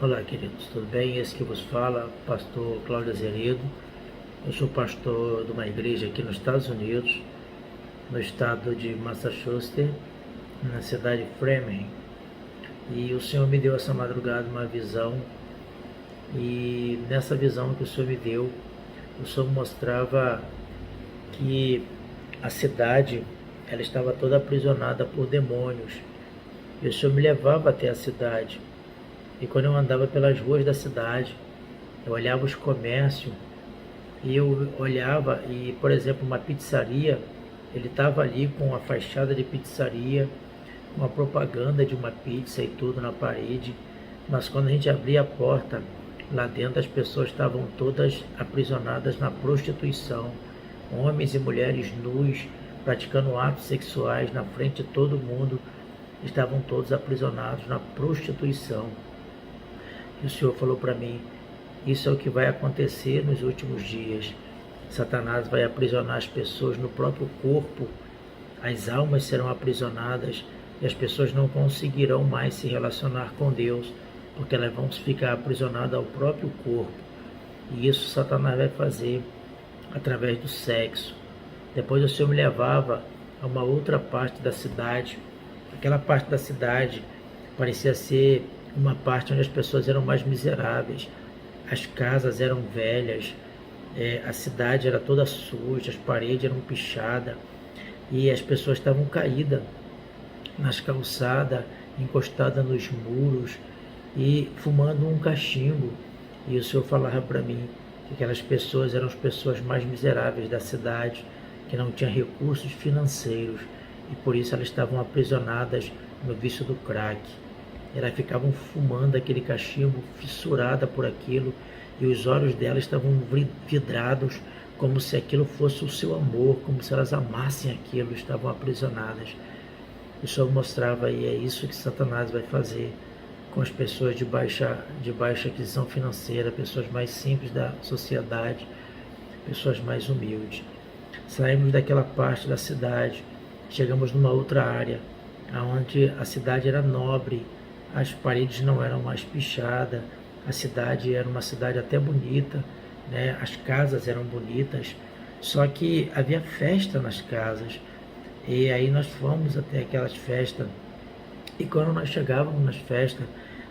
Olá, queridos, tudo bem? Esse que vos fala, pastor Cláudio Azeredo. Eu sou pastor de uma igreja aqui nos Estados Unidos, no estado de Massachusetts, na cidade de Framingham. E o Senhor me deu essa madrugada uma visão, e nessa visão que o Senhor me deu, o Senhor mostrava que a cidade ela estava toda aprisionada por demônios. E o Senhor me levava até a cidade. E quando eu andava pelas ruas da cidade, eu olhava os comércios e eu olhava e, por exemplo, uma pizzaria, ele estava ali com a fachada de pizzaria, uma propaganda de uma pizza e tudo na parede, mas quando a gente abria a porta, lá dentro as pessoas estavam todas aprisionadas na prostituição, homens e mulheres nus, praticando atos sexuais na frente de todo mundo, estavam todos aprisionados na prostituição. E o Senhor falou para mim, isso é o que vai acontecer nos últimos dias. Satanás vai aprisionar as pessoas no próprio corpo, as almas serão aprisionadas e as pessoas não conseguirão mais se relacionar com Deus, porque elas vão ficar aprisionadas ao próprio corpo. E isso Satanás vai fazer através do sexo. Depois o Senhor me levava a uma outra parte da cidade. Aquela parte da cidade parecia ser uma parte onde as pessoas eram mais miseráveis. As casas eram velhas, a cidade era toda suja, as paredes eram pichadas e as pessoas estavam caídas nas calçadas, encostadas nos muros e fumando um cachimbo. E o Senhor falava para mim que aquelas pessoas eram as pessoas mais miseráveis da cidade, que não tinham recursos financeiros e por isso elas estavam aprisionadas no vício do crack. Elas ficavam fumando aquele cachimbo, fissurada por aquilo, e os olhos delas estavam vidrados, como se aquilo fosse o seu amor, como se elas amassem aquilo, estavam aprisionadas. O Senhor mostrava, e é isso que Satanás vai fazer com as pessoas de baixa aquisição financeira, pessoas mais simples da sociedade, pessoas mais humildes. Saímos daquela parte da cidade, chegamos numa outra área, onde a cidade era nobre, as paredes não eram mais pichadas, a cidade era uma cidade até bonita, né? As casas eram bonitas, só que havia festa nas casas, e aí nós fomos até aquelas festas, e quando nós chegávamos nas festas,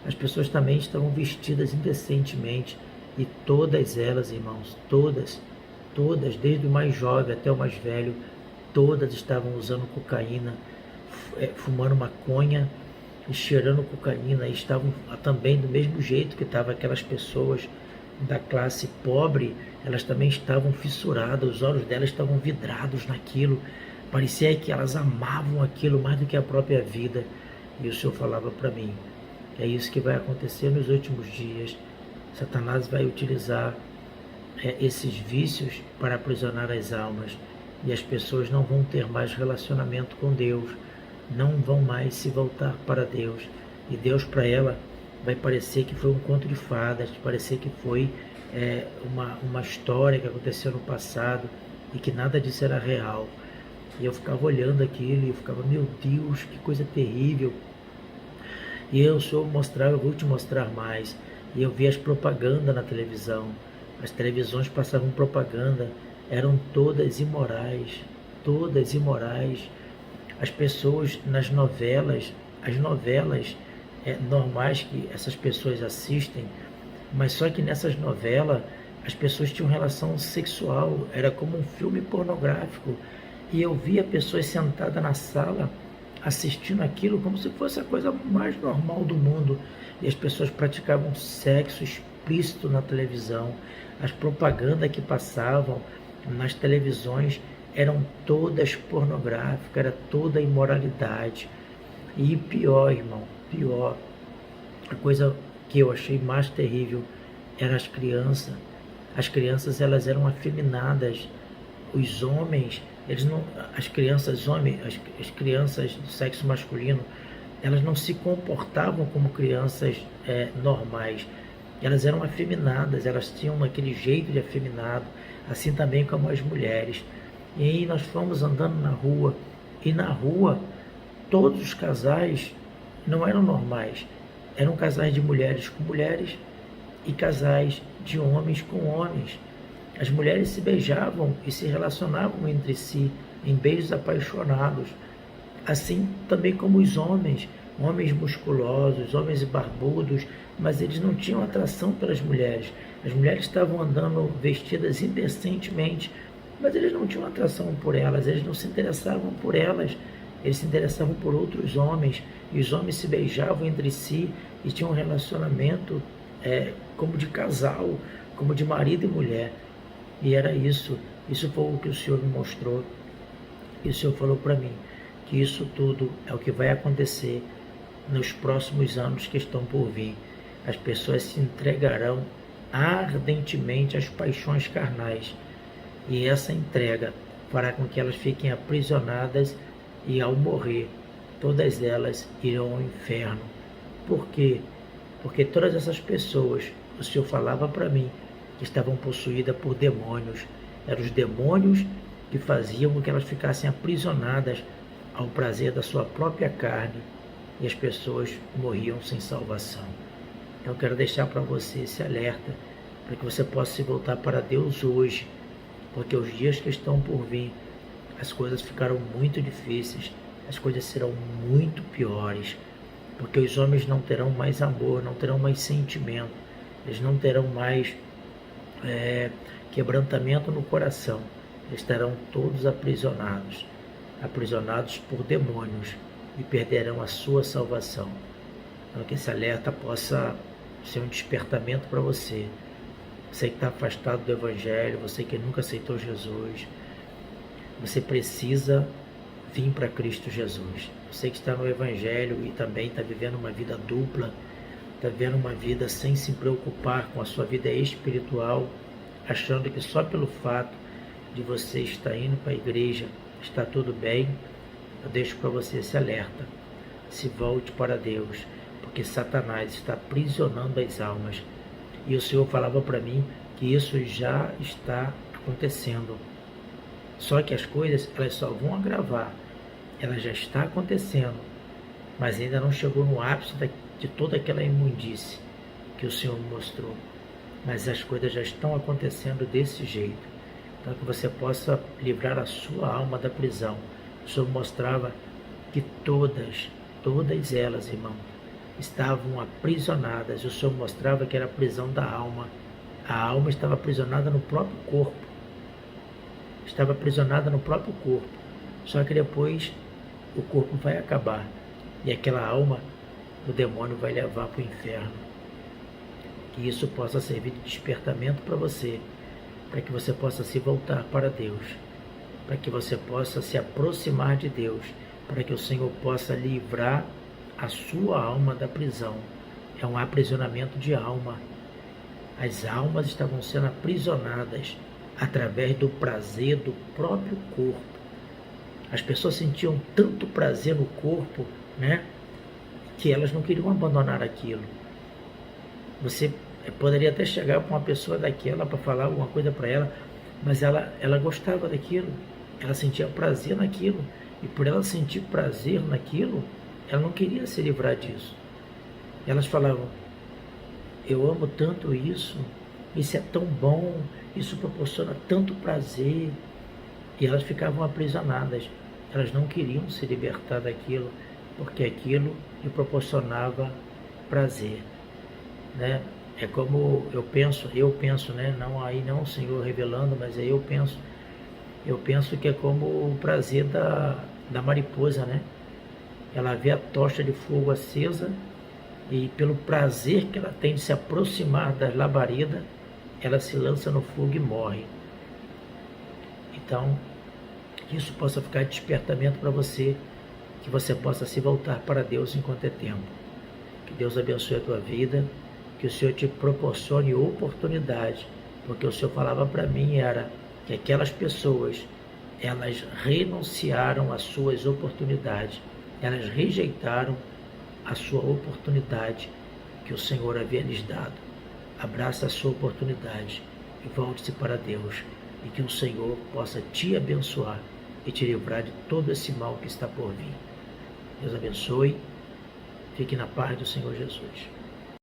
as pessoas também estavam vestidas indecentemente, e todas elas, irmãos, todas, desde o mais jovem até o mais velho, todas estavam usando cocaína, fumando maconha, e cheirando cocaína, e estavam também do mesmo jeito que estavam aquelas pessoas da classe pobre, elas também estavam fissuradas, os olhos delas estavam vidrados naquilo, parecia que elas amavam aquilo mais do que a própria vida. E o Senhor falava para mim, é isso que vai acontecer nos últimos dias. Satanás vai utilizar esses vícios para aprisionar as almas, e as pessoas não vão ter mais relacionamento com Deus, não vão mais se voltar para Deus, e Deus para ela vai parecer que foi um conto de fadas, parecer que foi uma história que aconteceu no passado e que nada disso era real. E eu ficava olhando aquilo e eu ficava, meu Deus, que coisa terrível. E eu só mostrava, eu vou te mostrar mais. E eu vi as propagandas na televisão, as televisões passavam propaganda, eram todas imorais, todas imorais. As pessoas nas novelas, as novelas normais que essas pessoas assistem, mas só que nessas novelas as pessoas tinham relação sexual, era como um filme pornográfico, e eu via pessoas sentadas na sala assistindo aquilo como se fosse a coisa mais normal do mundo, e as pessoas praticavam sexo explícito na televisão, as propagandas que passavam nas televisões eram todas pornográficas, era toda imoralidade. E pior, irmão, pior, a coisa que eu achei mais terrível eram as crianças. As crianças, elas eram afeminadas. Os homens, eles não, as crianças homens, as crianças do sexo masculino, elas não se comportavam como crianças normais. Elas eram afeminadas, elas tinham aquele jeito de afeminado, assim também como as mulheres. E aí nós fomos andando na rua, e na rua todos os casais não eram normais, eram casais de mulheres com mulheres e casais de homens com homens. As mulheres se beijavam e se relacionavam entre si em beijos apaixonados, assim também como os homens, homens musculosos, homens barbudos, mas eles não tinham atração pelas mulheres. As mulheres estavam andando vestidas indecentemente, mas eles não tinham atração por elas, eles não se interessavam por elas, eles se interessavam por outros homens, e os homens se beijavam entre si e tinham um relacionamento como de casal, como de marido e mulher. E era isso foi o que o Senhor me mostrou, e o Senhor falou para mim, que isso tudo é o que vai acontecer nos próximos anos que estão por vir. As pessoas se entregarão ardentemente às paixões carnais, e essa entrega fará com que elas fiquem aprisionadas, e ao morrer, todas elas irão ao inferno. Por quê? Porque todas essas pessoas, o Senhor falava para mim, que estavam possuídas por demônios. Eram os demônios que faziam com que elas ficassem aprisionadas ao prazer da sua própria carne, e as pessoas morriam sem salvação. Então eu quero deixar para você esse alerta, para que você possa se voltar para Deus hoje, porque os dias que estão por vir, as coisas ficaram muito difíceis, as coisas serão muito piores, porque os homens não terão mais amor, não terão mais sentimento, eles não terão mais quebrantamento no coração, eles estarão todos aprisionados por demônios, e perderão a sua salvação. Então que esse alerta possa ser um despertamento para você que está afastado do Evangelho, você que nunca aceitou Jesus. Você precisa vir para Cristo Jesus. Você que está no Evangelho e também está vivendo uma vida dupla, está vivendo uma vida sem se preocupar com a sua vida espiritual, achando que só pelo fato de você estar indo para a igreja está tudo bem, eu deixo para você esse alerta. Se volte para Deus, porque Satanás está aprisionando as almas. E o Senhor falava para mim que isso já está acontecendo. Só que as coisas, elas só vão agravar. Ela já está acontecendo, mas ainda não chegou no ápice de toda aquela imundície que o Senhor mostrou. Mas as coisas já estão acontecendo desse jeito. Então que você possa livrar a sua alma da prisão. O Senhor mostrava que todas elas, irmão, estavam aprisionadas. O Senhor mostrava que era a prisão da alma. A alma estava aprisionada no próprio corpo. Estava aprisionada no próprio corpo. Só que depois o corpo vai acabar. E aquela alma, o demônio vai levar para o inferno. Que isso possa servir de despertamento para você, para que você possa se voltar para Deus, para que você possa se aproximar de Deus, para que o Senhor possa livrar a sua alma da prisão. É um aprisionamento de alma. As almas estavam sendo aprisionadas através do prazer do próprio corpo. As pessoas sentiam tanto prazer no corpo, né, que elas não queriam abandonar aquilo. Você poderia até chegar para uma pessoa daquela para falar alguma coisa para ela, mas ela gostava daquilo, ela sentia prazer naquilo, e por ela sentir prazer naquilo, ela não queria se livrar disso. Elas falavam: eu amo tanto isso é tão bom, isso proporciona tanto prazer, e elas ficavam aprisionadas. Elas não queriam se libertar daquilo, porque aquilo lhe proporcionava prazer, né? É como eu penso, né? Não o Senhor revelando, mas aí eu penso que é como o prazer da mariposa, né? Ela vê a tocha de fogo acesa, e pelo prazer que ela tem de se aproximar das labaredas, ela se lança no fogo e morre. Então, que isso possa ficar de despertamento para você, que você possa se voltar para Deus enquanto é tempo. Que Deus abençoe a tua vida, que o Senhor te proporcione oportunidade, porque o Senhor falava para mim era que aquelas pessoas, elas renunciaram às suas oportunidades, elas rejeitaram a sua oportunidade que o Senhor havia lhes dado. Abraça a sua oportunidade e volte-se para Deus, e que o Senhor possa te abençoar e te livrar de todo esse mal que está por vir. Deus abençoe, Fique na paz do Senhor Jesus.